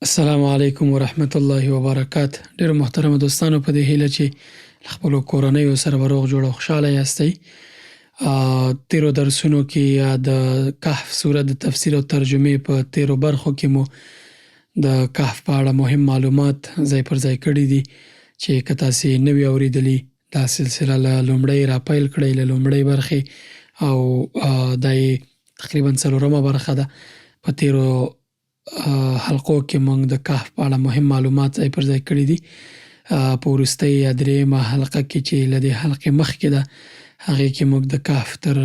السلام علیکم ورحمت الله وبرکاته. ډیرو محترمو دوستانو، په دې هیله چې له خپلو کورنیو سره به روغ جوړ او خوشحاله یاستئ. تیرو درسونو کې یا د کهف سورت د تفسیر او ترجمې په تیرو برخو کې مو د کهف په اړه مهم معلومات ځای پر ځای کړي دي چې که تاسې یې نه وي اورېدلي، دا سلسله له لومړۍ راپیل کړئ، له لومړۍ برخې، او دا یې تقریباً څلورمه برخه ده. په تیرو حلقو کې موږ د کهف په اړه مهم معلومات ځای پر ځای کړي دي. په وروستۍ یا درېیمه حلقه کې چې له دې حلقې مخکې ده، هغې کې موږ د کهف تر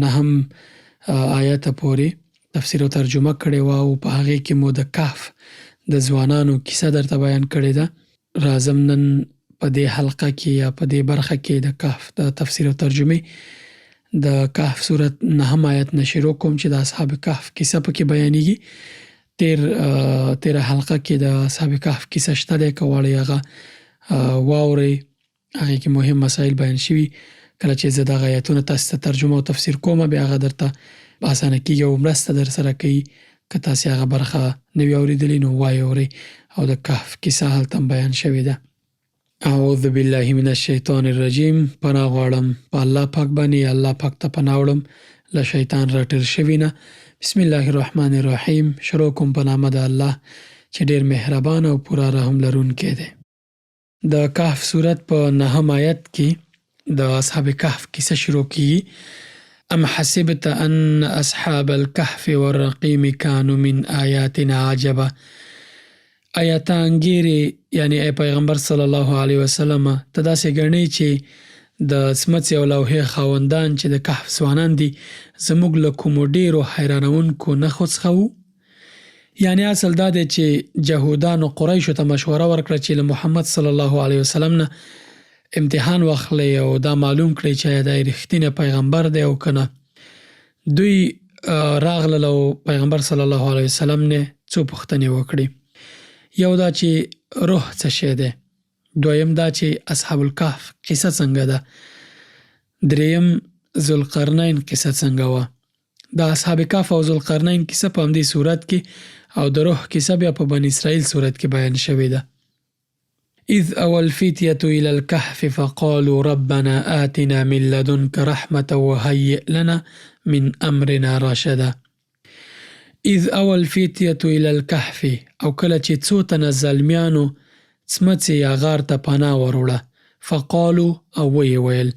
نهم آیته پورې تفسیر او ترجمه کړې وه، او په هغې کې مو د کهف د ځوانانو کیسه درته بیان کړې ده. راځم نن په دې حلقه کې یا په دې برخه کې د کهف د تفسیر او ترجمې د کهف سورت نهم آیت نه شروع کوم چې د اصحاب کهف کیسه پکې بیانېږي. تیره حلقه کې د اصحاب کهف کیسه شته دی، که غواړئ هغه واورئ. هغې کې مهم مسایل بیان شوي. کله چې زه دغه آیتونه تاسې ته ترجمه او تفسیر کوم، بیا هغه درته اسانه کېږي او مرسته در سره کوي. که تاسې هغه برخه نه وي اورېدلې نو وایې او د کهف کیسه هلته هم بیان شوې ده. اعوذ بالله من الشیطان الرجیم. پناه غواړم په الله پاک باندې، الله پاک ته پناه وړم له شیطان راټېل شوي نه. بسم الله الرحمن الرحیم. شروع کوم په نامه د الله چې ډېر مهربان او پوره رحم لرونکی دی. د کهف سورت په نهم آیت کې د اصحاب کهف کیسه شروع کیږي. ام حسبت ان اصحاب الکهف والرقیم کانوا من آیاتنا عجبا. آیا ته انګیرې، یعنی ای پیغمبر صلی الله علیه وسلم، ته داسې ګڼې چې د څمڅې او لوحې خاوندان چې د کهف ځوانان دي زموږ له کومو ډېرو حیرانوونکو نښو څخه وو؟ یعنی اصل دا دی چې جهودانو قریشو ته مشوره ورکړه چې له محمد صلی الله علیه وسلم نه امتحان واخلئ او دا معلوم کړئ چې آیا دا رښتینی پیغمبر دی او که نه. دوی راغلل او پیغمبر صلی الله علیه وسلم نه څو پوښتنې وکړې. یو دا چې روح څه شی دی، دویم دا چې اصحاب الکهف قصه څنګه ده، دریم ذوالقرنین قصه څنګه وه. د اصحاب کهف او ذوالقرنین کیسه په همدې صورت کې او د روح کیسه بیا په بني اسرائیل صورت کې بیان شوې ده. اذ اوى الفتية الى الكهف فقالوا ربنا آتنا من لدنك رحمة وهيئ لنا من امرنا رشدا. اذ اوى الفتية الى الكهف، او کله چې څو تنه زلمیانو څمڅې یا غار ته پناه وروړه. فقالو، او ویې ویل،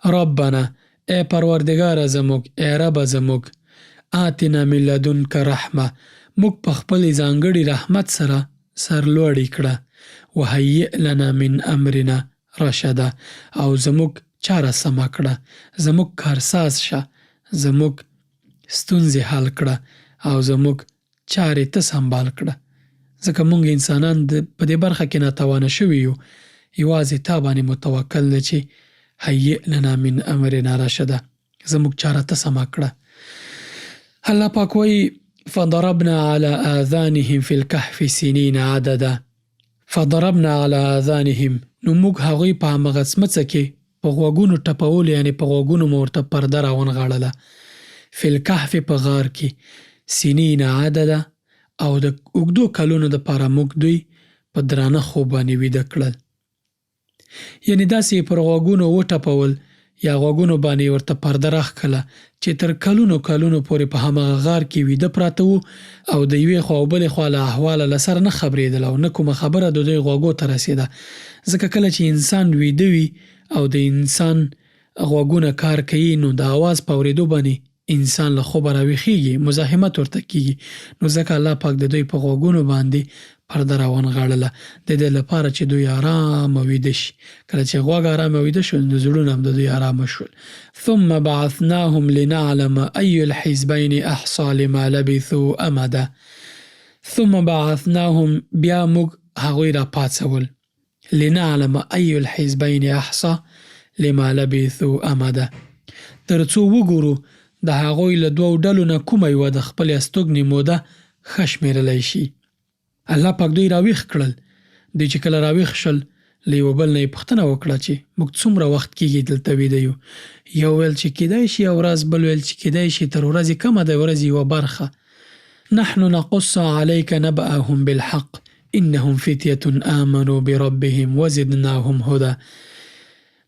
ربنا، ای پروردګاره زموږ، ای ربه زموږ، آتنا من لدنک رحمه، موږ په خپلې ځانګړي رحمت سره سرلوړي کړه. وهیئ لنا من امرنا رشدا، او زموږ چاره سمه کړه، زموږ کارساز شه، زموږ ستونزې حل کړه او زموږ چارې ته سنبال کړه. ځکه موږ انسانان په دې برخه کې ناتوانه شوي یو، یوازې تا باندې متوکل دی چې هیئ لنا من امرنا رشدا، زموږ چاره ته سمه کړه. الله پاک وایي فضربنا على آذانهم في الكهف سنین عددا. فضربنا على آذانهم، نو موږ هغوی په همغه څمڅه کې په غوږونو ټپول، یعنې په غوږونو مو ورته پرده راونغاړله. فی الکهف، په غار کې، سنین عددا، او د اوږدو کلونو دپاره موږ دوی په درانه خوب باندې ویده کړل. یعنې داسې یې پر غوږونو وټپول یا غوږونو باندې ورته پرده راښکله چې تر کلونو کلونو پورې په همغه غار کې ویده پراته وو او د یوې خوا او بلې خوا له احواله له سره نه خبرېدل او نه کومه خبره د دوی غوږو ته رسېده. ځکه کله چې انسان ویده وي او د انسان غوږونه کار کوي، نو د اواز په اورېدو باندې انسان له خوبه راویښېږي، مزاحمت ورته کېږي. نو ځکه الله پاک د دوی په غوږونو باندې پرده راونغاړله د دې لپاره چې دوی ارامه ویده شي. کله چې غوږ ارامه ویده شول، نو زړونه هم د دوی ارامه شول. ثم بعثناهم لنعلم ای الحزبین احصی لما لبثوا امدا. ثم بعثناهم، بیا موږ هغوی را پاڅول، لنعلم ای الحزبین احصی لما لبثوا امدا، تر څو وګورو د هغوی له دوو ډلو نه کومه یوه د خپلې استوګنې موده ښه شمېرلی شي. الله پاک دوی راویښ کړل. دوی چې کله راویښ شول، له یوه بل نه یې پوښتنه وکړه چې موږ څومره وخت کېږي دلته ویده یو. یو ویل چې کیدای شي یوه ورځ، بل ویل چې کیدای شي تر ورځې کمه د ورځې یوه برخه. نحن نقص عليك نبأهم بالحق انهم فتية آمنوا بربهم وزدناهم هدى.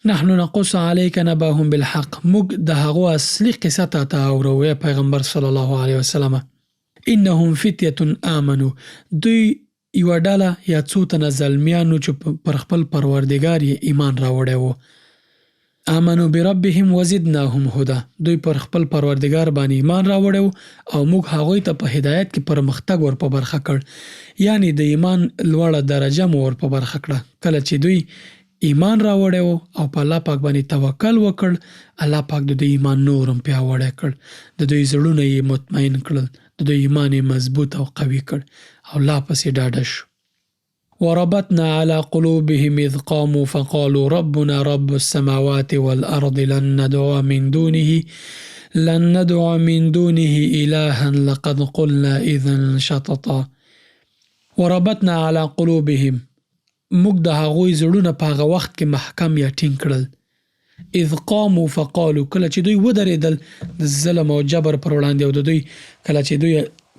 نحن نقص عليك نبأهم بالحق، موږ د هغو اصلي قصه ته اورو پیغمبر صلی الله علیه وسلم. انهم فتیة آمنو، دوی یوه ډله یا څو تنه زلمیانو چې پر خپل پروردګار یې ایمان راوړی و. آمنو بربهم وزدناهم هدى، دوی پر خپل پروردګار باندې ایمان راوړی و او موږ هغوی ته په هدایت کې پرمختګ ور په برخه کړ، یعنی د ایمان لوړه درجه مو ور په برخه کړه. کله چې دوی ایمان راوړی و او په الله پاک باندې توکل وکړ، الله پاک د دوی ایمان نور هم پیاوړی کړ، د دوی زړونه یې مطمئن کړل، د دوی ایمان یې مضبوط او قوي کړ او لا پسې ډاډه شو. وربطنا على قلوبهم إذ قاموا فقالوا ربنا رب السماوات والأرض لن ندعو من دونه إلها لقد قلنا إذا شططا. وربطنا على قلوبهم، موږ د هغوی زړونه په هغه وخت کې محکم یا ټینګ کړل. اذ قاموا فقالوا، کله چې دوی ودرېدل د ظلم او جبر پر وړاندې، او د دوی کله چې دوی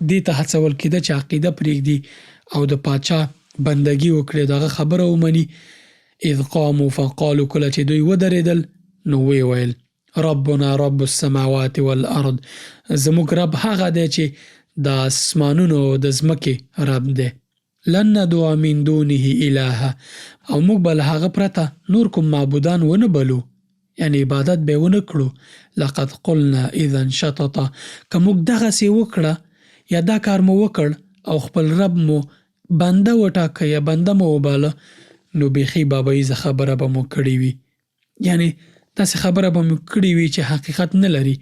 دې ته هڅول کېده چې عقیده پرېږدي او د پاچا بندګي وکړي، دغه خبره ومني. اذ قاموا فقالوا، کله چې دوی ودرېدل نو ویې ویل ربنا رب السماوات والارض، زموږ رب هغه دی چې د اسمانونو او د ځمکې رب دی. لن ندعو من دونه الها، او موږ به له هغه پرته نور کوم معبودان ونه بلو، یعنی عبادت به ونه کړو. لقد قلنا اذا شططا، که موږ دغسې وکړه یا دا کار مو وکړ او خپل رب مو بنده وټاکه یا بنده مو وباله، نو بیخي بابایزه خبره به مو کړې وي، یعنی داسې خبره به مو کړې وي چې حقیقت نه لري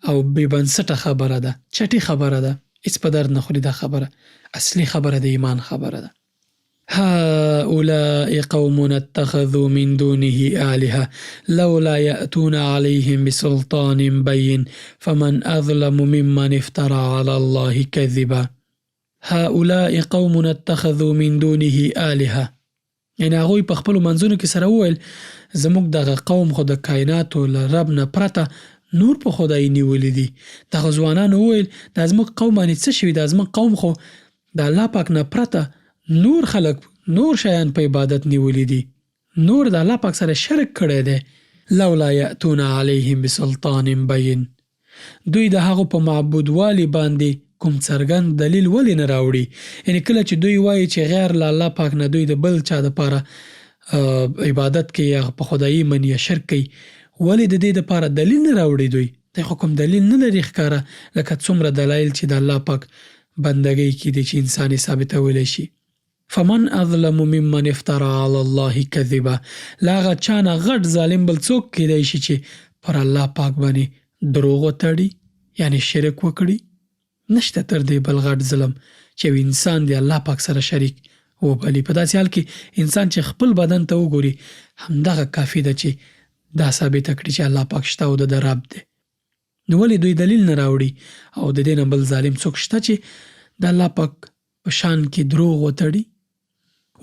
او بې بنسټه خبره ده، چټي خبره ده، هېڅ په درد نه خوري. دا خبره اصلي خبره د ایمان خبره ده. هؤلاء قوم اتخذوا من دونه آلهة لولا يأتون عليهم بسلطان بين فمن أظلم ممن افترى على الله كذبا. هؤلاء قوم اتخذوا من دونه آلهة، یعنی هغوی په خپلو منځونو کې سره وویل زموږ دغه قوم خو د کائناتو له رب نه پرته نور په خدای نیولي دي. دغه ځوانانو وویل دا زموږ قوم باندې څه شوي، دا زموږ قوم خو د الله پاک نه پرته نور خلک نور شیان په عبادت نیولي دي، نور د الله پاک سره شرک کړی دی. لولا یأتون علیهم بسلطان بین، دوی د هغو په معبودوالي باندې کوم څرګند دلیل ولې نه راوړي. یعنی کله چې دوی وایي چې غیر له الله پاک نه دوی د بل چا دپاره عبادت کوي یا په خدایي مني یا شرک کوي، ولې د دې دپاره دلیل نه راوړي؟ دوی خو کوم دلیل نه لري ښکاره، لکه څومره دلایل چې د الله پاک بندګۍ کې دي چې انسان یې ثابتولی شي. فمن اظلم ممن افترى على الله كذبا، له هغه چا نه غټ ظالم بل څوک کیدی شي چې پر الله پاک باندې دروغ وتړي، یعنی شرک وکړي. نشته تر دې بل غټ ظلم چې یو انسان دی الله پاک سره شریک وبلي. په داسې حال کې انسان چې خپل بدن ته وګوري، همدغه کافي ده چې دا ثابته کړي چې الله پاک شته او د رب دی. نو ولې دوی دلیل نه راوړي او د دې نه بل ظالم څوک شته چې د الله پاک په شان کې دروغ وتړي.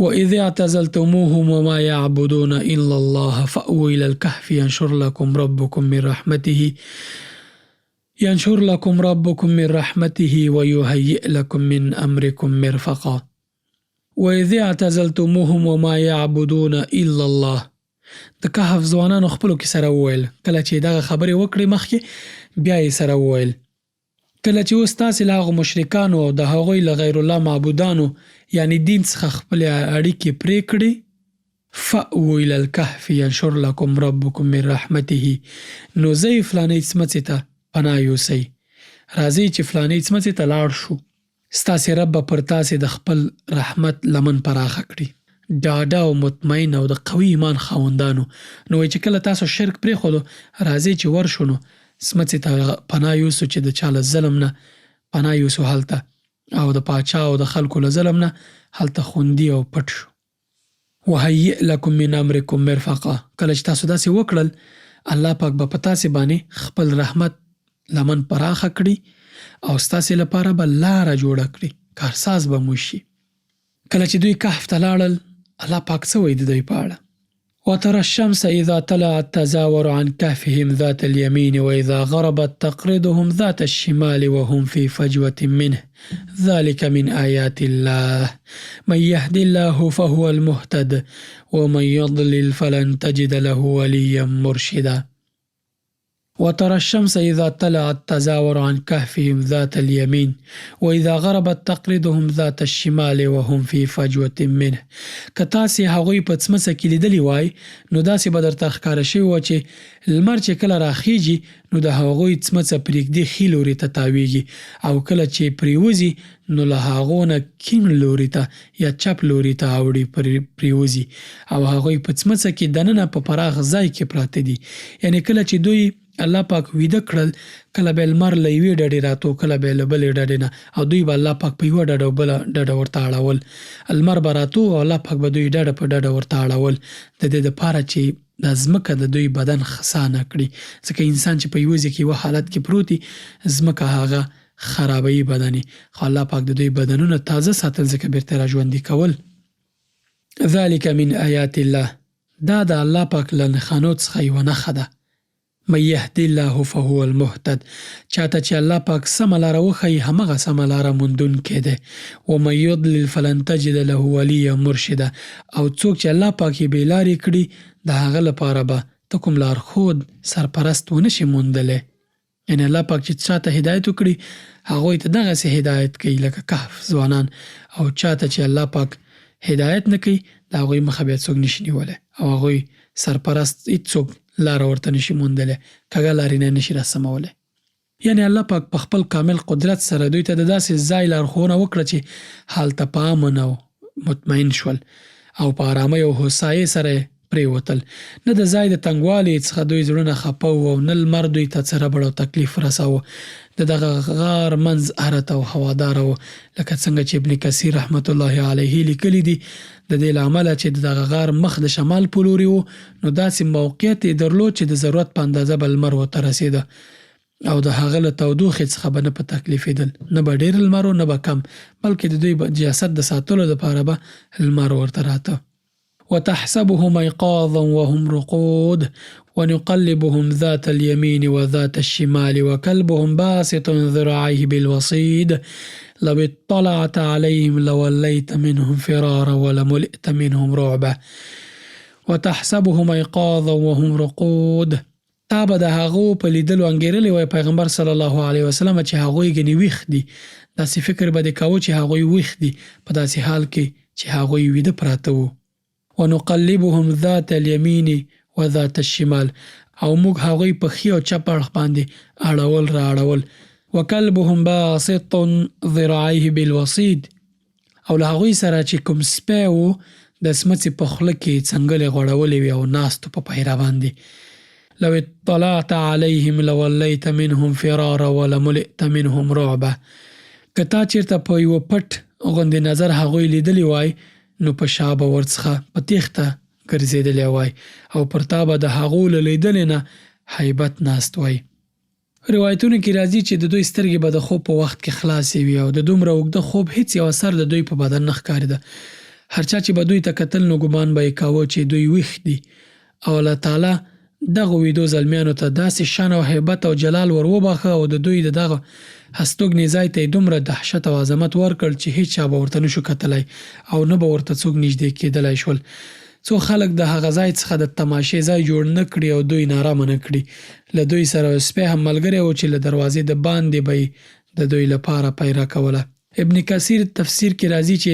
وَإِذِ اعْتَزَلْتُمُوهُمْ وَمَا يَعْبُدُونَ إِلَّا اللَّهَ فَأْوُوا إِلَى الْكَهْفِ يَنشُرْ لَكُمْ رَبُّكُمْ مِنْ رَحْمَتِهِ وَيُهَيِّئْ لَكُمْ مِنْ أَمْرِكُمْ مِرْفَقًا. وَإِذِ اعْتَزَلْتُمُوهُمْ وَمَا يَعْبُدُونَ إِلَّا اللَّهَ، د کهف ځوانانو خپلو کې سره وویل، کله چې دغه خبرې وکړې مخکې بیا یې سره وویل، کله چې اوس تاسې له هغو مشرکانو او د هغوی له غیر الله معبودانو یعنی دین څخه خپلې اړیکې پرې کړې، فأووا إلى الكهف ينشر لكم ربكم من رحمته، نو ځئ فلانۍ څمڅې ته پناه یوسئ، راځئ چې فلانۍ څمڅې ته لاړ شو، ستاسې رب به پر تاسې د خپل رحمت لمن پراخه کړي. ډاډه او مطمئن او د قوي ایمان خاوندانو نو وایي چې کله تاسو شرک پرېښودو، راځئ چې ورشو نو څمڅې ته پناه یوسو چې د چا له ظلم نه پناه یوسو هلته، او د پاچا او د خلکو له ظلم نه هلته خوندي او پټ شو. وهیئ لکم من امرکم مرفقا، کله چې تاسو داسې وکړل، الله پاک به په تاسې باندې خپل رحمت لمن پراخه کړي او ستاسې لپاره به لاره جوړه کړي، کارساز به مو شي. کله چې دوی کهف ته لاړل، الله پاک څه وایي د دوی په اړه؟ وترى الشمس إذا طلعت تزاور عن كهفهم ذات اليمين وإذا غربت تقرضهم ذات الشمال وهم في فجوة منه ذلك من آيات الله من يهد الله فهو المهتد ومن يضلل فلن تجد له وليا مرشدا. وترى الشمس إذا طلعت تزاور عن كهفهم ذات اليمين وإذا غربت تقرضهم ذات الشمال وهم في فجوة منه. که تاسې هغوی په څمڅه کې لیدلی وای نو داسې به درته ښکاره شوي وه چې لمر چې کله راخیږي نو د هغوی څمڅه پرېږدي ښي لوري ته تاویږي او کله چې پریوځي نو له هغو نه کیڼ لوري ته یا چپ لوري ته اوړي پریوځي او هغوی په څمڅه کې دننه په پراخ ځای کې پراته دي. یعنې کله چې دوی الله پاک ویده کړل کله به لمر له یوې ډډې راتو کله به یې له بلې ډډې نه او دوی به الله پاک په یوه ډډه او بله ډډه ورته اړول. لمر به راتو او الله پاک به دوی ډډه په ډډه ورته اړول د دې دپاره چې دا ځمکه د دوی بدن خسا نه کړي، ځکه انسان چې په یوه ځای کې یوه حالت کې پروت وي ځمکه هغه خرابوي بدن یې، خو الله پاک د دوی بدنونه تازه ساتل ځکه بیرته را ژوندي کول. ذلک من آیات الله، دا د الله پاک له نښانو څخه یوه نښه ده. من یهدي الله فهو المهتد، چاته چې الله پاک سمه لاره وښیي همغه سمه لاره موندونکی دی. ومن یضلل فلن تجد له ولیا مرشدا، او څوک چې الله پاک یې بې لارې کړي د هغه لپاره به ته کوم لارښود سرپرست ونه شي موندلی. یعنې الله پاک چې چاته هدایت وکړي هغوی ته دغسې هدایت کوي لکه کهف ځوانان، او چاته چې الله پاک هدایت نه کوي د هغوی مخه بیا څوک نشي نیولی او هغوی سرپرست هېڅوک لاره ورته نشي موندلی، کږه لارې نه نشي راسمولی. یعنې الله پاک په خپل کامل قدرت سره دوی ته د داسې ځای لارښوونه وکړه چې هلته په امن او مطمئن شول او په ارامۍ او هوسایۍ سره یې پرېوتل. نه د ځای د تنګوالي څخه دوی زړونه خفه وو او نه لمر دوی ته څه ربړ او تکلیف رساوه. د دغه غار منځ هرت او هواداره و، لکه څنګه چې ابن کثیر رحمت الله علیه لیکلی دي د دې له امله چې د دغه غار مخ د شمال په لوري و نو داسې موقعیت یې درلود چې د ضرورت په اندازه به لمر ورته رسېده او د هغه له تودوخې څخه به نه په تکلیفېدل، نه به ډېر لمر و نه به کم، بلکې د دوی جسد د ساتلو دپاره به لمر ورته راته. وتحسبهم أيقاظا وهم رقود ونقلبهم ذات اليمين وذات الشمال وكلبهم باسط ذراعيه بالوصيد لو اطلعت عليهم لوليت منهم فرارا ولملئت منهم رعبا. وتحسبهم أيقاظا وهم رقود، تا به د هغو په لیدلو انګېرلی وای پیغمبر صلی الله علیه وسلم چې هغوی ګنې ویښ دي، داسې فکر به دې کاوه چې هغوی ویښ دي په داسې حال کې چې هغوی ویده پراته وو. ونقلبهم ذات اليمين وذات الشمال، او موږ هغوی په ښي او چپ اړخ باندې اړول را اړول. وکلبهم باسط ذراعيه بالوصید، او له هغوی سره چې کوم سپی و د سمڅې په خوله کې څنګلې غوړولې وې او ناست په پیره باندې. لو اطلعت عليهم لوليت منهم فرارا ولملئت منهم رعبا، که تا چېرته په یوه پټ غوندې نظر هغوی لیدلی وای نو په شا به ورڅخه په تېښته ګرځېدلی وای او پر تا به د هغو له لیدلې نه هیبت ناست وای. روایتونو کې راځي چې د دوی سترګې به د خوب په وخت کې خلاصې وي او د دومره اوږده خوب هیڅ یو اثر د دوی په بدن نه ښکارېده. هر چا چې به دوی ته کتل نو ګمان به یې کاوه چې دوی ویښ دي او الله تعالی دغه ویدو زلمیانو ته داسې شان او هیبت او جلال ور وباښه او د دوی د دغه هستوګنې ځای ته یې دومره دهشت او عظمت ورکړ چې هیڅ چا به ورته نشو کتلی او نه به ورته څوک نږدې کېدلی شول. څو خلک د هغه ځای څخه د تماشې ځای جوړ نه کړي او دوی نارامه نه کړي. له دوی سره سپی هم ملګری و چې له دروازې د باندې به یې د دوی لپاره پیره کوله. ابن کثیر تفسیر کې راځي چې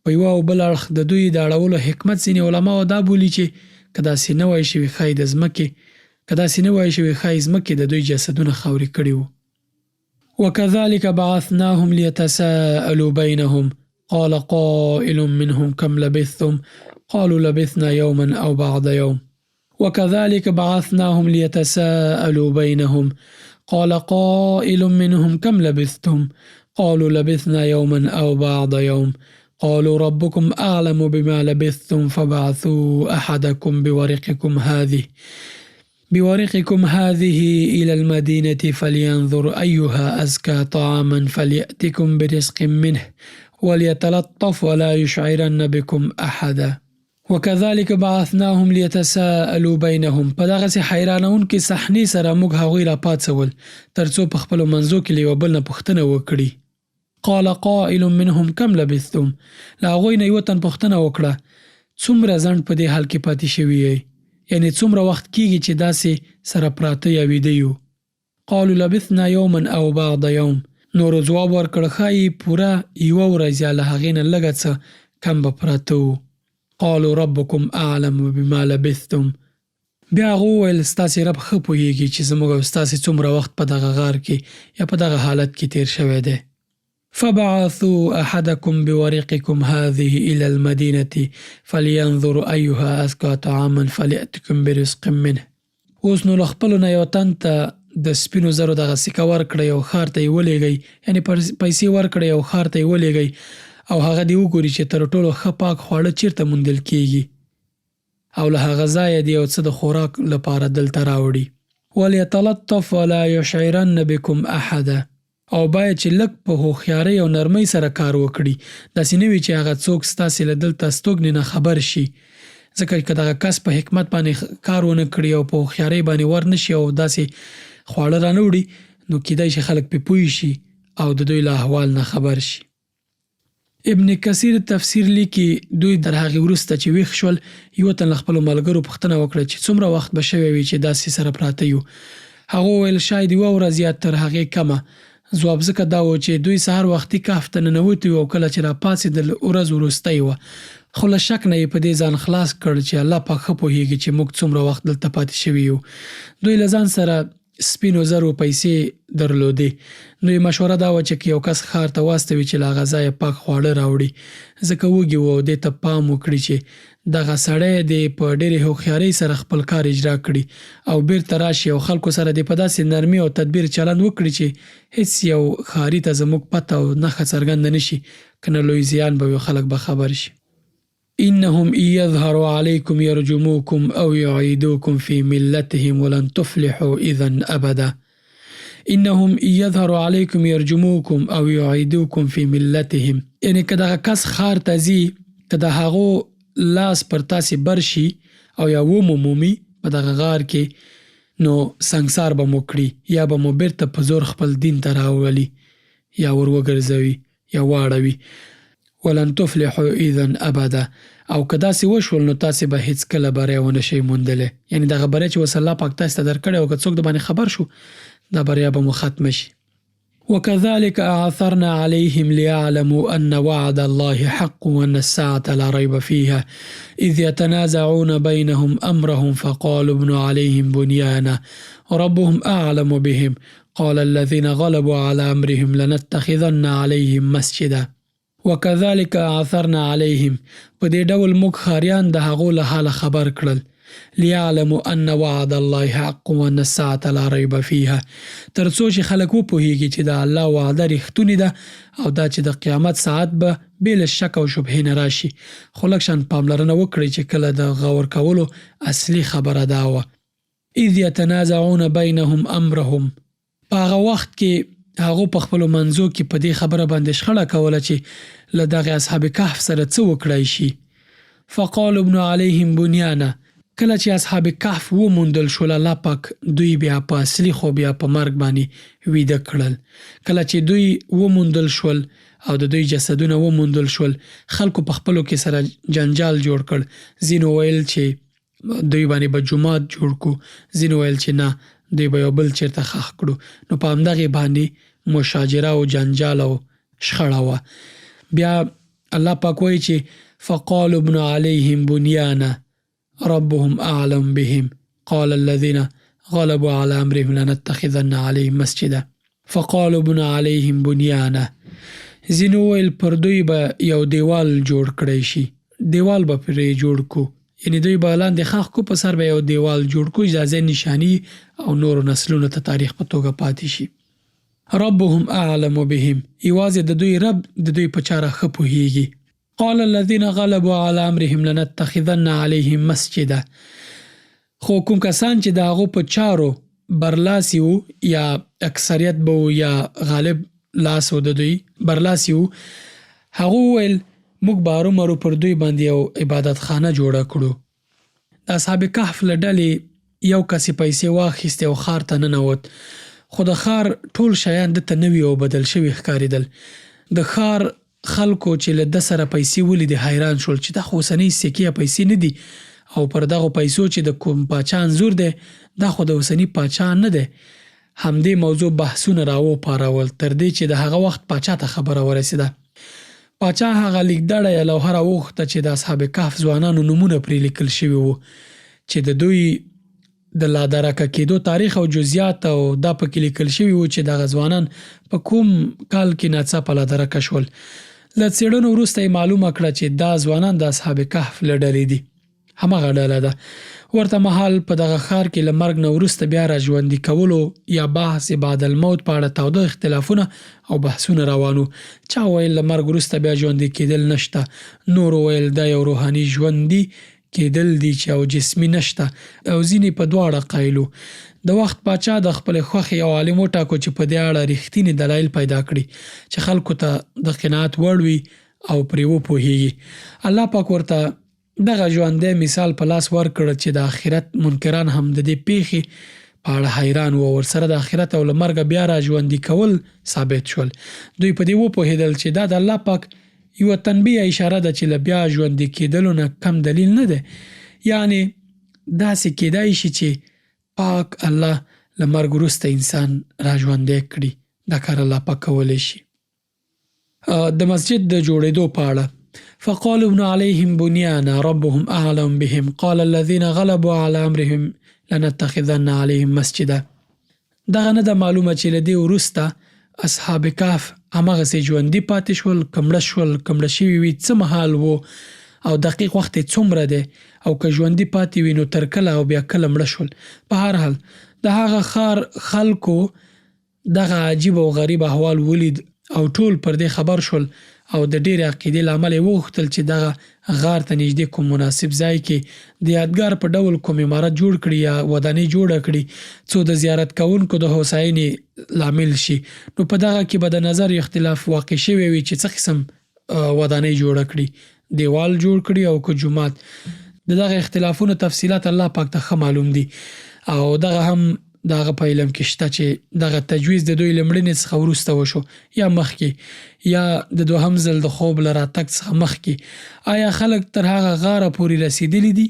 په یوه او بل اړخ د دوی د اړولو حکمت ځینې علماو دا بولي چې که داسې نه وای شوي ښایي ځمکې د دوی جسدونه خاورې کړي وو. وكذلك بعثناهم ليتساءلوا بينهم قال قائل منهم كم لبثتم قالوا لبثنا يوما أو بعض يوم. وكذلك بعثناهم ليتساءلوا بينهم قال قائل منهم كم لبثتم قالوا لبثنا يوما أو بعض يوم قالوا ربكم أعلم بما لبثتم فبعثوا أحدكم بورقكم هذه إلى المدينة فلينظر أيها أزكى طعاما فليأتكم برزق منه وليتلطف ولا يشعرن بكم أحدا وکذلک بعثناهم لیتساءلوا بینهم. په دغسې حیرانونکې صحنې سره موږ هغوی راپاڅول تر څو په خپلو منځو کې له یوه بل نه پوښتنه وکړي. قال قائل منهم کم لبثتم. له هغوی نه یوه تن پوښتنه وکړه څومره ځنډ په دې حال کې پاتې شوي یئ؟ یعنې څومره وخت کیږي چې داسې سره پراته یا ویده یو؟ قالوا لبثنا یوما او بعض یوم. نورو ځواب ورکړ ښایي پوره یوه ورځ یا له هغې نه لږه څه کم به پراته وو. قالوا ربكم اعلم بما لبثتم. بیا هغه وویل ستاسې رب ښه پوهیږي چې زموږ او ستاسې څومره وخت په دغه غار کې یا په دغه حالت کې تیر شوی دی. فبعثوا احدكم بورقكم هذه الى المدينة فلينظر ايها ازكى طعاما فليأتكم برزق منه. اوس نو له خپلو نه یو تن ته د سپینو زرو دغه سکه ورکړئ او ښار ته یې ولېږئ، یعنې پیسې ورکړئ او ښار ته یې ولېږئ او هغه دې وګوري چې تر ټولو ښه پاک خواړه چیرته موندل کیږي او له هغه ځایه دې یو څه د خوراک لپاره دلته راوړي. ولیتلطف ولا یشعرن بکم احدا. او باید چې لږ په هوښیارۍ او نرمۍ سره کار وکړي، داسې نه وي چې هغه څوک ستاسې له دلته ستوګنې نه خبر شي، ځکه که دغه کس په حکمت باندې کار ونه کړي او په هوښیارۍ باندې ورنشي او داسې خواړه رانه وړي نو کیدای شي خلک پې پوه شي او د دوی له احوال نه خبر شي. ابن کثیر تفسیر لیکي دوی در هغې وروسته چې ویښ شول یوه تن له خپلو ملګرو پوښتنه وکړه چې څومره وخت به شوی وي چې داسې سره پراته یو؟ هغه وویل شاید یوه ورځ یا تر هغې کمه. ځواب ځکه دا و چې دوی سهار وختي کهف ته ننوتي وو او کله چې راپاڅېدل ورځ وروستۍ وه، خو له شک نه یې په دې ځان خلاص کړ چې الله پاک ښه پوهیږي چې موږ څومره وخت دلته پاتې شوي یو. دوی له ځان سره سپینو زرو پیسې درلودې، نو یې مشوره دا وه چې که یو کس ښار ته واستوي چې له هغه ځایه پاک خواړه راوړي، ځکه وږي وو او دې ته پام وکړي چې دغه سړی دې په ډېرې هوښیارۍ سره خپل کار اجرا کړي او بیرته راشي او خلکو سره دې په داسې نرمي او تدبیر چلند وکړي چې هیڅ یو ښاري ته زموږ پته او نښه څرګنده نه شي، که نه لوی زیان به وي، خلک به خبر شي. انهم ان يظهروا عليكم يرجموكم او يعيدوكم في ملتهم ولن تفلحوا اذا ابدا. انهم ان يظهروا عليكم يرجموكم او يعيدوكم في ملتهم. یعنی که دغه کس ښار ته ځي، که د هغو لاس پر تاسې بر شي او یا ومومي په دغه غار کې، نو سنګسار به مو کړي یا به مو بیرته په زور خپل دین ته راولي یا ور وګرځوي یا واړوي. ولن تفلحوا اذا ابدا. او که داسې وشول نو تاسې به هیڅکله بری ونه شئ موندلی، یعنې دغه بری چې اوس الله پاک تاسې ته درکړی او که څوک د باندې خبر شو دا بریا به مو ختمه شي. وكذلك أعثرنا عليهم ليعلموا أن وعد الله حق وأن الساعة لا ريب فيها إذ يتنازعون بينهم أمرهم فقالوا ابنوا عليهم بنيانا ربهم أعلم بهم قال الذين غلبوا على أمرهم لنتخذن عليهم مسجدا. وكذلك أعثرنا عليهم. په دې ډول موږ ښاریان د هغو له حاله خبر کړل، لیعلموا ان وعد الله حق وان الساعة لا ریب فیها، تر څو چې خلک وپوهیږي چې د الله وعده رښتونې ده او دا چې د قیامت ساعت به بې له شک او شبهې نه راشي. خو لږ شان پاملرنه وکړئ چې کله د غور کولو اصلي خبره دا وه. اذ یتنازعون بینهم امرهم. په هغه وخت کې هغو په خپلو منځو کې په دې خبره باندې شخړه کوله چې له دغې اصحاب کهف سره څه وکړی شي. فقالوا ابنوا علیهم بنیانا. کله چې اصحاب کهف وموندل شول، الله پاک دوی بیا په اصلي خوب یا په مرګ باندې ویده کړل. کله چې دوی وموندل شول او د دوی جسدونه وموندل شول، خلکو په خپلو کې سره جنجال جوړ کړ. ځینو ویل چې دوی باندې به جومات جوړ کړو، ځینو ویل چې نه دوی به یو بل چېرته ښخ کړو. نو په همدغې باندې مشاجره او جنجال او شخړه وه. بیا الله پاک وایي چې فقالوا ابنوا علیهم بنیانا ربهم اعلم بهم قال الذين غلبوا على امرهم لنتخذن عليهم مسجدا. فقالوا ابنوا عليهم بنیانا. ځینو ویل پر دوی به یو دیوال جوړ کړی شي، دیوال به پرې جوړ کو، یعنې دوی به لاندې ښخ کو، په سر به یو دیوال جوړ کو، اجازه نشانی او نورو نسلونو ته تاریخ په توګه پاتې شي. ربهم اعلم بهم. یوازې د دوی رب د دوی په چاره ښه پوهیږي. قال الذين غلبوا على امرهم لنتخذن عليهم مسجدا. خو کوم کسان چې د هغو په چارو برلاسی وو یا اکثریت به یا غالب لاس و د دوی برلاسی وو، هغو ویل موږ به ارومرو پر دوی باندې یو عبادت خانه جوړه کړو. د اصحاب کهف له ډلې یو کس یې پیسې واخیستې او ښار ته ننوت، خو د ښار ټول شیان ده ته نوي او بدل شوي ښکارېدل. د ښار خلکو چې له ده سره پیسې ولیدې حیران شول چې دا خو اوسنۍ سکې یا پیسې نه دي او پر دغو پیسو چې د کوم پاچا انځور دی دا خو د اوسني پاچا نه دی. همدې موضوع بحثونه راوپارول تر دې چې د هغه وخت پاچا ته خبره ورسېده. پاچا هغه لیکدړی یا لوحه راوغوښته چې د اصحاب کهف ځوانانو نومونه پرې لیکل شوي وو چې د دوی د لادرکه کېدو تاریخ او جزئیات او دا پکې لیکل شوي وو چې دغه ځوانان په کوم کال کې ناڅاپه لادرکه شول. له څېړنو وروسته یې معلومه کړه چې دا ځوانان د اصحاب کهف له ډلې دي. همغه ډله ده. ورته مهال په دغه ښار کې له مرګ نه وروسته بیا را ژوندي کولو یا بحث بعد الموت په اړه تاوده اختلافونه او بحثونه روانو. چا ویل له مرګ وروسته بیا ژوندي کېدل نشته، نورو ویل دا یو روحاني ژوندي کېدل دي چې او جسمي نشته، او ځینې په دواړه قایلو. د وخت پاچا د خپلې خوښې یو عالم وټاکو چې په دې اړه رښتینې دلایل پیدا کړي چې خلکو ته د قناعت وړ وي او پرې وپوهیږي. الله پاک ورته دغه ژوندی مثال په لاس ورکړ چې د آخرت منکران هم د دې پیښې په اړه حیران وو، ورسره د آخرت او له مرګه بیا را ژوندي کول ثابت شول. دوی په دې وپوهېدل چې دا د الله پاک یوه تنبیه اشاره ده چې له بیا ژوندي کېدلو نه کم دلیل نه دی. یعنې داسې کېدای شي چې پاک الله له مرګ وروسته انسان را ژوندی کړي. دا کار الله پاک کولی شي. د مسجد د جوړېدو په اړه فقالوا ابنوا عليهم بنيانا ربهم أعلم بهم قال الذين غلبوا على أمرهم لنتخذن عليهم مسجدا. دغه نه ده معلومه چې له دې وروسته اصحاب کهف همغسې ژوندي پاتې شول، کمړه شول، کمړه شوي وي، څه مهال وو او دقیق وخت یې څومره دی او که ژوندي پاتې وي نو تر کله او بیا کله مړه شول. په هر حال د هغه ښار خلکو دغه عجیب او غریب احوال ولید او ټول پر دې خبر شول او د ډېرې عقیدې له امله یې وغوښتل چې دغه غار ته نږدې کوم مناسب ځای کې د یادګار په ډول کوم عمارت جوړ کړي یا ودانۍ جوړه کړي څو د زیارت کوونکو د هوساینې لامل شي. نو په دغه کې به د نظر اختلاف واقع شوی وي چې څه قسم ودانۍ جوړه کړي، دیوال جوړ کړي او که جومات. د دغه اختلافونو تفصیلات الله پاک ته ښه معلوم دي او دغه هم د هغه په علم کې شته چې دغه تجویز د دوی له مړینې څخه وروسته وشو یا مخکې یا د دوهم ځل د خوب له راتګ څخه مخکې. آیا خلک تر هغه غاره پورې رسیدلی دي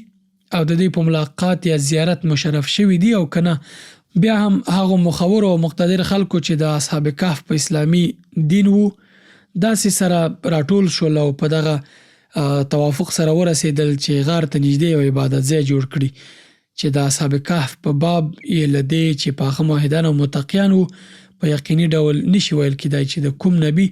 او د دوی په ملاقات یا زیارت مشرف شوي دي او که نه؟ بیا هم هغو مخور او مقتدر خلکو چې د اصحاب کهف په اسلامي دین وو داسې سره راټول شول او په دغه توافق سره ورسېدل چې غار ته نږدې یو عبادت ځای جوړ کړي چې د اصحاب کهف په باب یې له دې چې پاخه موحدان او متقیان وو په یقیني ډول نشي ویل کېدای چې د کوم نبي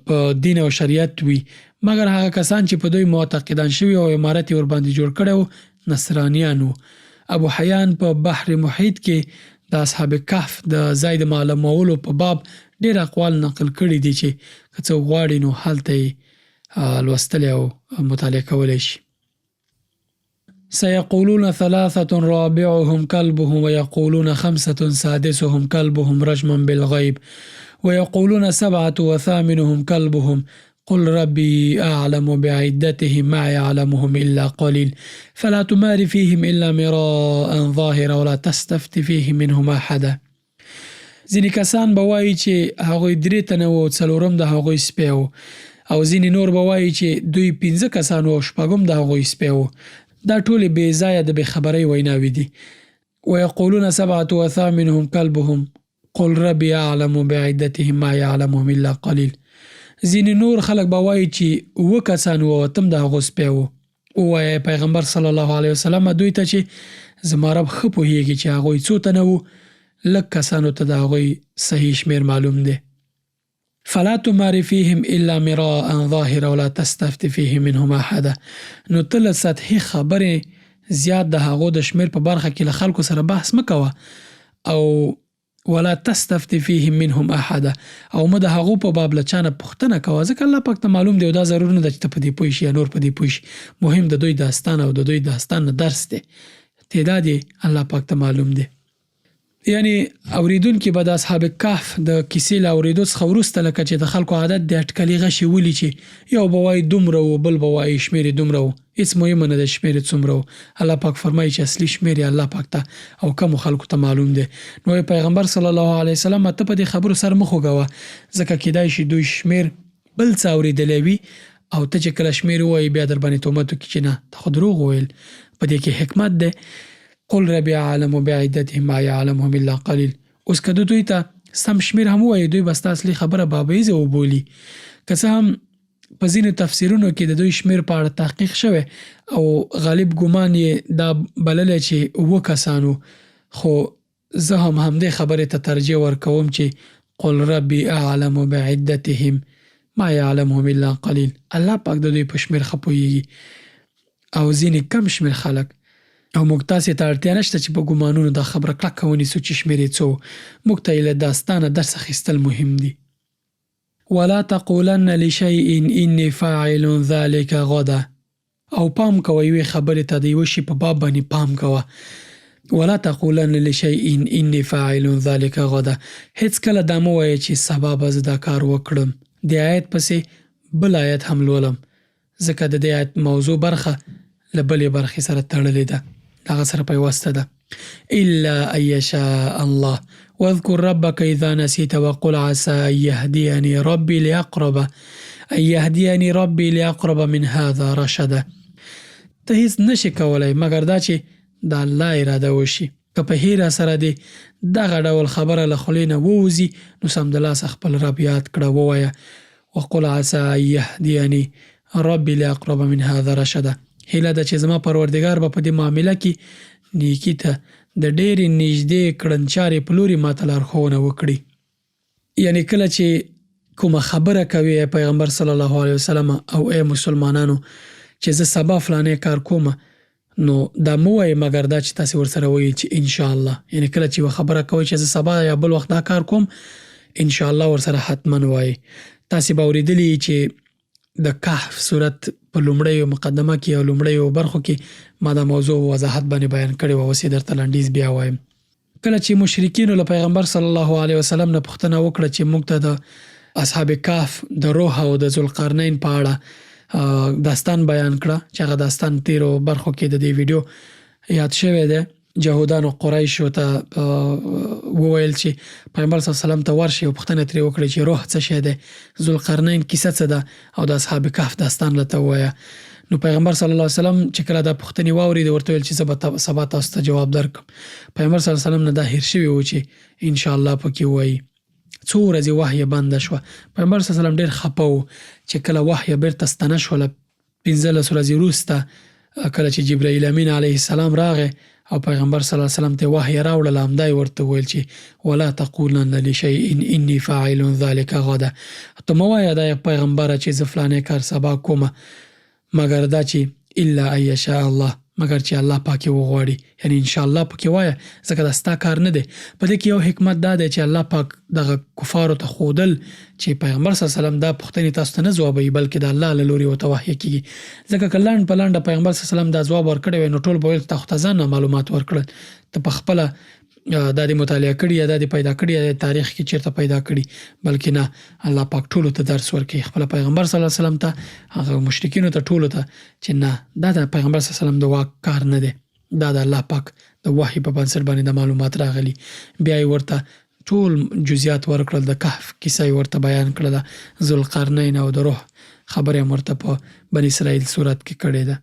په دین او شریعت وي، مګر هغه کسان چې په دوی معتقدان شوي او عمارت یې ورباندې جوړ کړی وو نصرانیان وو. ابو حیان په بحر محیط کې د اصحاب کهف د ځای د معلومولو په باب ډېر اقوال نقل کړي دي چې که څوک غواړي نو هلته یې لوستلی او مطالعه کولی شي. سيقولون 3 رابعهم كلبهم ويقولون 5 سادسهم كلبهم رجما بالغيب ويقولون 7 وثامنهم كلبهم قل ربي أعلم بعدتهم ما يعلمهم إلا قليل فلا تمار فيهم إلا مراء ظاهرا ولا تستفت فيهم منهم أحدا. ځینې کسان به وایي چې هغوی 3 تنه وو او 4 د هغوی سپی وو او ځینې نور به وایي چې دوی 15 کسان وو او 6 د هغوی سپی وو. دا ټولې بې ځایه د بې خبرۍ ویناوې دي. ویقولون 7 وثامنهم كلبهم قل ربي أعلم بعدتهم ما يعلمهم إلا قليل. ځینې نور خلک به وایي چې 7 کسان وو او 8 د هغو سپی وو. ووایه پیغمبر صلی الله علیه وسلم دوی ته چې زما رب ښه پوهیږي چې هغوی څو تنه وو، لږ کسانو ته د هغوی صحیح شمېر معلوم دی. فلا تمار فيهم الا مراء ظاهرا ولا تستفت فيهم منهم احدا. نو ته له سطحي خبرې زیات د هغو د شمېر په برخه کې له خلکو سره بحث مه کوه او ولا تستفت فيهم منهم احدا او مه د هغو په باب له چا نه پوښتنه کوه ځکه الله پاک ته معلوم دی او دا ضرور نه ده چې ته په دې پوه شي یا نور په دې پوه شي. مهم د دوی داستان او د دوی داستان نه درس دی، تعداد یې الله پاک ته معلوم دی. یعنی اوریدونکي به د اصحاب کهف د کیسې له اورېدو څخه وروسته لکه چې د خلکو عادت دی اټکلي غشي ولي چې یو به وایي دومره و بل به وایي شمېر یې دومره و، هېڅ مهمه نه ده شمېر یې څومره و. الله پاک فرمایي چې اصلي شمېر یې الله پاک ته او کمو خلکو ته معلوم دی. نو پیغمبر صلی الله علیه وسلم ته په دې خبرو سر مه خوږوه، ځکه کیدای شي دوی شمېر بل څه اورېدلی وي او ته چې کله شمېر ووایي بیا در باندې تهمت وکړي چې نه ته خو دروغ وویل. په دې کې حکمت دی. قل ربي اعلم بعدتهم ما يعلمهم الا قليل. اوس که دوی ته سم شمېر هم ووایي دوی به ستا اصلي خبره بابیزه وبولي. که څه هم په ځینو تفسیرونو کې د دوی شمېر په اړه تحقیق شوی او غالب ګمان یې دا بللی چې 7 کسانو، خو زه هم همدې خبرې ته ترجیح ورکوم چې قل ربي اعلم بعدتهم ما يعلمهم الا قليل. الله پاک د دوی په شمېر ښه پوهېږي او ځینې کم شمېر خلک او موږ تاسې ته اړتیا نشته چې په ګمانونو دا خبره کلکه ونیسو چې شمېر یې څو. موږ ته یې له داستانه درس اخیستل مهم دي. ولا تقولن لشيء اني فاعل ذلك غدا. او پام کوه یوې خبرې ته د یوه شي په باب باندې پام کوه. ولا تقولن لشيء اني فاعل ذلك غدا. هیڅ کله دا مه وایه چې سبا به زه دا کار وکړم. د آیت پسې بل آیت هم لولم ځکه د دې آیت موضوع برخه له بلې برخې سره تړلې ده، هغه سره پیوسته ده. الا ان یشاء الله واذكر ربك اذا نسيت وقل عسى ان يهديني ربي لاقرب من هذا رشدا. ته هیڅ نشي کولای مګر دا چې د الله اراده وشي. که په هیره سره دې دغه ډول خبره له خولې نه ووځي نو سمدلاسه خپل رب یاد کړه، ووایه وقل عسى ان يهديني ربي لاقرب من هذا رشدا. هیله ده چې زما پروردګار به په دې معامله کې نیکي ته د ډېرې نږدې کړنچارې په لوري ماته لارښوونه وکړي. یعنی کله چې کومه خبره کوي ای پیغمبر صلی الله علیه وسلم او ای مسلمانانو چې زه سبا فلانې کار کوم، نو دا مو وایي مګر دا چې تاسې ورسره وایي چې انشاءالله. یعنی کله چې یوه خبره کوئ چې زه سبا یا بل وخت دا کار کوم انشاءالله ورسره حتما وایي. تاسې به اورېدلي چې د کهف صورت په لومړیو مقدمه کې او لومړیو برخو کې ما دا موضوع وضاحت باندې بیان کړی و، اوس یې درته لنډیز بیا وایم. کله چې مشرکینو له پیغمبر صلی الله علیه وسلم نه پوښتنه وکړه چې موږ ته د اصحاب کهف د روح او د ذوالقرنین په اړه داستان بیان کړه، چې هغه داستان تیرو برخو کې د دې ویډیو یاد شوی دی. جهودانو قریشو ته وویل چې پیغمبر صلی الله علیه وسلم ته ورشي او پوښتنه ترې وکړي چې روح څه شی دی، ذوالقرنین کیسه څه ده او د اصحاب کهف داستان راته ووایه. نو پیغمبر صلی الله علیه وسلم چې کله دا پوښتنې واورېدې ورته ویل چې زه به سبا تاسو ته جواب درکړم. پیغمبر صلی الله علیه وسلم نه دا هیر شوي و چې انشاءالله پکې ووایي. څو ورځې وحی بنده شوه. پیغمبر صلی الله علیه وسلم ډېر خفه و چې کله وحی بیرته ستنه شوله 15 ورځې وروسته کله چې جبرائیل امین علیه السلام راغی او پیغمبر صلی الله علیه وسلم ته وحی راوړله، همدا یې ورته وویل چې ولا تقولن لشیء انی فاعل ذلک غدا. ته مه وایه دا پیغمبره چې زه فلانې کار سبا کومه مګر دا چې الا ان یشاء الله، مګر چې الله پاک یې وغواړي. یعنی انشاءالله پکې وایه ځکه دا ستا کار نه دی. په دې کې یو حکمت دا دی چې الله پاک دغه کفارو ته ښودل چې پیغمبر صلی الله علیه وسلم دا پوښتنې تاسو ته نه ځوابوي بلکې د الله له لورې ورته وحی کېږي. ځکه که لنډ په لنډه پیغمبر صلی الله علیه وسلم دا ځواب ورکړی وی نو ټول به ویل تا خو ته ځان نه معلومات ورکړل، ته په خپله دا دې مطالعه کړي یا دا دې پیدا کړي یا تاریخ کې چیرته پیدا کړي، بلکې نه الله پاک ټولو ته درس ورکوي، خپله پیغمبر صلی الله علیه وسلم ته، هغه مشرکینو ته، ټولو ته چې نه دا د پیغمبر صلی الله علیه وسلم د واک کار نه دی، دا د الله پاک د وحی په بنسټ باندې د معلومات راغلي. بیا یې ورته ټول جزئیات ورکړل، د کهف کیسه یې ورته بیان کړله، ذوالقرنین او د روح خبره یې ورته په بني اسرائیل صورت کې کړې ده.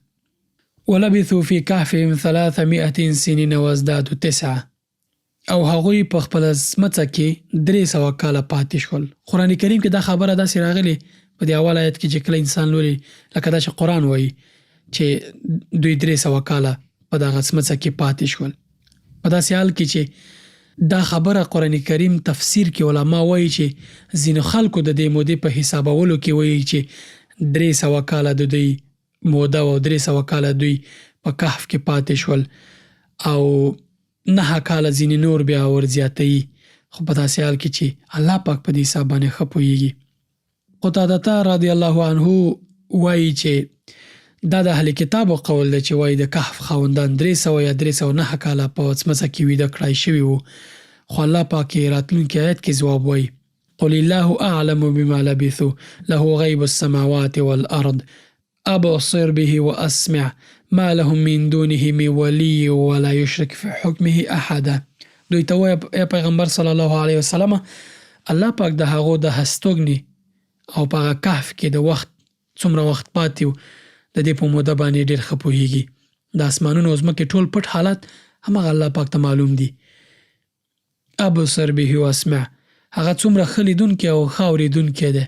ولبثوا فی کهفهم 300 سنین وازدادوا 9. او هغوی په خپله ځمڅه کې 300 کاله پاتې شول. قرآن کریم کې دا خبره داسې راغلې په دې اول آیت کې چې کله انسان لولي لکه دا چې قرآن وایي چې دوی 300 کاله په دغه ځمڅه کې پاتې شول. په داسې حال کې چې دا خبره قرآن کریم تفسیر کې علما وایي چې ځینو خلکو د دې مودې په حسابولو کې وایي چې 300 کاله د دوی موده او 300 کاله دوی په کهف کې پاتې شول او 9 کاله ځینې نور بیا ورزیاتوي، خو په داسې حال کې چې الله پاک په دې حساب باندې ښه پوهېږي. قتاده رضی الله عنه وایي چې دا د اهل کتابو قول دی چې وایي د کهف خاوندان 300 یا 309 کاله په څمڅه کې ویده کړای شوي وو خو الله پاک یې راتلونکي آیت کې ځواب وایي قل الله اعلم بما لبثوا له غیب السماوات والارض ابصر به واسمع ما لهم من دونه من ولی ولا یشرک فی حکمه احدا. دوی ته وایه پیغمبر صلی الله علیه وسلم الله پاک د هغو د هستوګنې او په هغه کهف کې د وخت څومره وخت پاتې و د دې په موده باندې ډېر ښه پوهیږي. د اسمانونو او ځمکې ټول پټ حالات همغه الله پاک ته معلوم دي. ابصر به واسمع هغه څومره ښه لیدونکی او ښه اورېدونکی دی.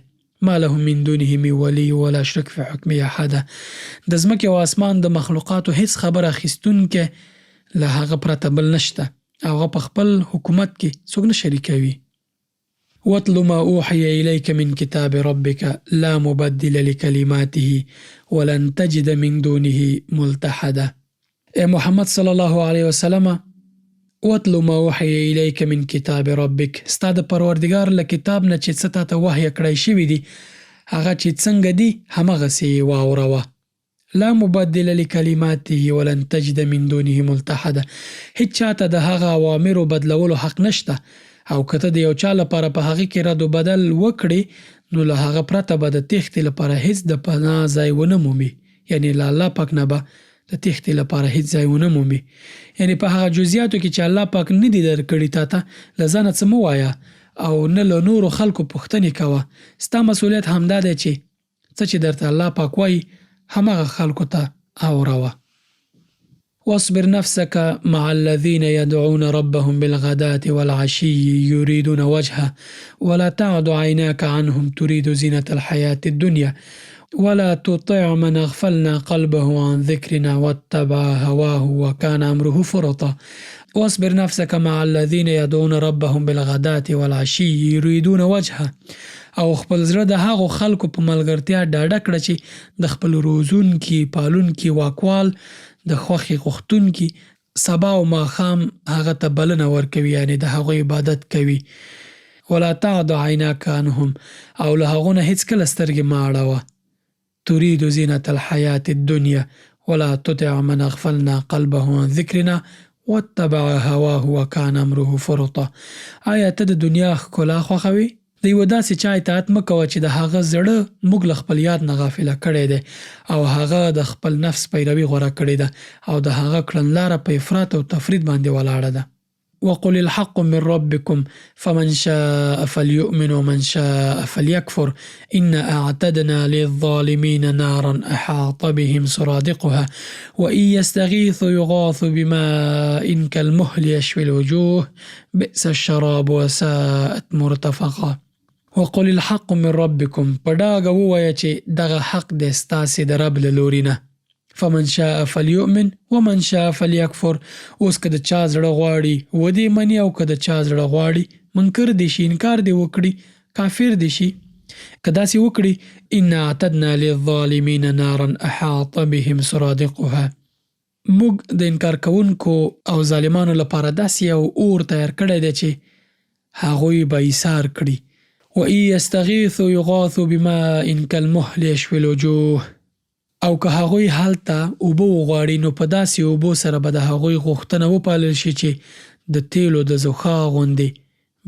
ما لهم من دونه من ولی ولا یشرک فی حکمه احدا. د ځمکې او اسمان د مخلوقاتو هیڅ خبر اخیستونکی له هغه پرته بل نشته او هغه په خپل حکومت کې څوک نه شریکوي. واتل ما اوحی الیک من کتاب ربک لا مبدل لکلماته ولن تجد من دونه ملتحدا. ای محمد صلی الله علیه وسلم واتل ما اوحی الیک من کتاب ربک ستا د پروردګار له کتاب نه چې څه تاته وحی کړی شوي دي هغه چې څنګه دي همغسې یې واوروه. لا مبدل لکلماته ولن تجد من دونه ملتحدا. هیڅ چاته د هغه اوامرو بدلولو حق نشته او که ته د یو چا لپاره په هغې کې رد و بدل وکړې نو له هغه پرته به د تېښتې لپاره هیڅ د پناه ځای ونه مومي. یعنې له الله پاک نه به د تېښتې لپاره هیڅ ځای ونه مومي. یعنې په هغه جزئیاتو کې چې الله پاک نه دي درکړي تا ته له ځانه څه مه وایه او نه له نورو خلکو پوښتنې کوه. ستا مسؤلیت همدا دی چې څه چې درته الله پاک وایي همغه خلکو ته اوروه. واصبر نفسك مع الذين يدعون ربهم بالغداة والعشي يريدون وجهه ولا تعد عيناك عنهم تريد زينة الحياة الدنيا ولا تطع من اغفلنا قلبه عن ذكرنا واتبع هواه وكان أمره فرطا. واصبر نفسك مع الذين يدعون ربهم بالغداة والعشي يريدون وجهه او خپل زړه د هغو خلکو په ملګرتیا ډاډه کړه چې د خپل روزونکي پالونکي واکوال د خوښې غوښتونکي سبا او ماښام هغه ته بلنه ورکوي یعنې د هغو عبادت کوي. ولا تعد عیناک عنهم او له هغو نه هېڅکله سترګې مه اړوه. تريد زینة الحیاة الدنیا ولا تطع من اغفلنا قلبه عن ذکرنا واتبع هواه وکان امره فرطا. آیا ته د دنیا ښکلا خوښوې؟ د یوه داسې چا اطاعت مه کوه چې د هغه زړه موږ له خپل یاد نه غافله کړی دی او هغه د خپل نفس پیروي غوره کړې ده او د هغه کړنلاره په افراط او تفرید باندې ولاړه ده. وقل الحق من ربكم فمن شاء فليؤمن ومن شاء فليكفر إنا أعتدنا للظالمين نارا أحاط بهم سرادقها وإن يستغيثوا يغاثوا بماء كالمهل يشوي الوجوه بئس الشراب وساءت مرتفقا. وقل الحق من ربكم په ډاګه ووایه چې دغه حق دی ستاسې د رب له لوري نه. فمن شاء فليؤمن ومن شاء فليكفر. اوس که د چا زړه غواړي ودې مني او که د چا زړه غواړي منکر دي شي انکار دې وکړي کافر دي شي. که داسې وکړي انا اعتدنا للظالمین نارا احاط بهم سرادقها. موږ د انکار کوونکو او ظالمانو لپاره داسې یو اور تیار کړی دی چې هغوی به ایثار کړي. وإن يستغيثوا يغاثوا بماء كالمهل يشوي الوجوه. او که هغوی هلته اوبه وغواړي نو په داسې اوبو سره به د هغوی غوښتنه وپالل شي چې د تیلو د زخا غوندې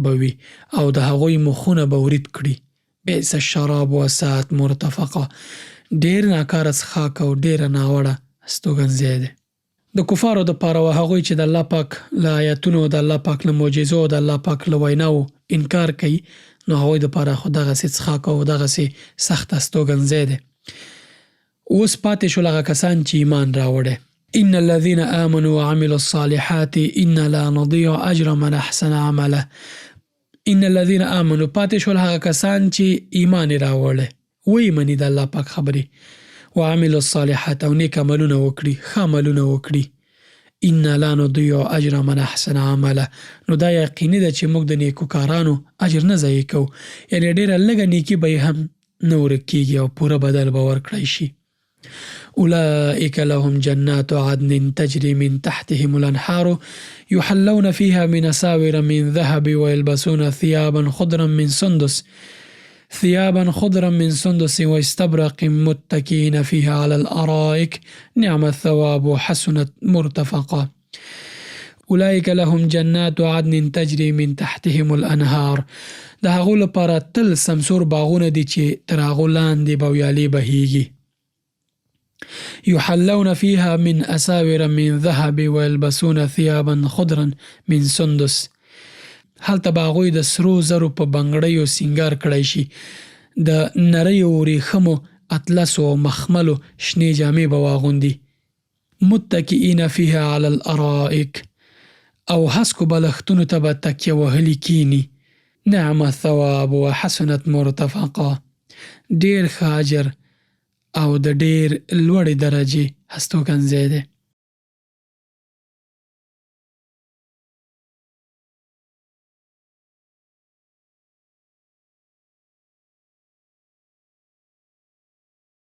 به وي او د هغوی مخونه به ورید کړي. بئس الشراب وساءت مرتفقا. ډېر ناکاره څښاک او ډېره ناوړه استوګنځی دی. د کفارو دپاره و هغوی چې د الله پاک له آیتونو د الله پاک له معجزو او د الله پاک له ویناو انکار کوي نو هغوی دپاره خو دغسې څښاک او دغسې سخت استوګنځی دی. اوس پاتې شول هغه کسان چې ایمان راوړی. ان الذين آمنوا وعملوا الصالحات انا لا نضيع اجر من احسن عمله. ان الذين آمنوا پاتې شول هغه کسان چې ایمان راوړی وی مني د الله پاک خبرې وعملوا الصالحات او نیک عملونه وکړي ښه عملونه وکړي. انا لا نضيع اجر من احسن عمله. نو دا یقیني ده چې موږ د نیکو کارانو اجر نه ضایع کوو یعنې ډېره لږه نیکي به یې هم نه ورک کېږي او پوره بدل به ورکړی شي. أولئك لهم جنات عدن تجري من تحتهم الأنهار يحلون فيها من أساور من ذهب ويلبسون ثيابا خضرا من سندس واستبرق متكئين فيها على الأرائك نعم الثواب وحسنت مرتفقا. اولئک لهم جنات عدن تجری من تحتهم الانهار. د هغو لپاره تل سمسور باغونه دي چې تر هغو لاندې به ویالې بهیږي. یحلون فیها من اساور من ذهب ویلبسون ثیابا خضرا من سندس. هلته به هغوی د سرو زرو په بنګړیو سینګار کړی شي، د نریو ورېښمو اطلسو او مخملو شنې جامې به واغوندي. متکئین فیها علی الارائک، او هسکو بالښتونو ته به تکیه وهلي کینی. نعم الثواب وحسنت مرتفقا. ډیر ښه اجر او د ډیر لوړې درجې هستوګن ځای دی.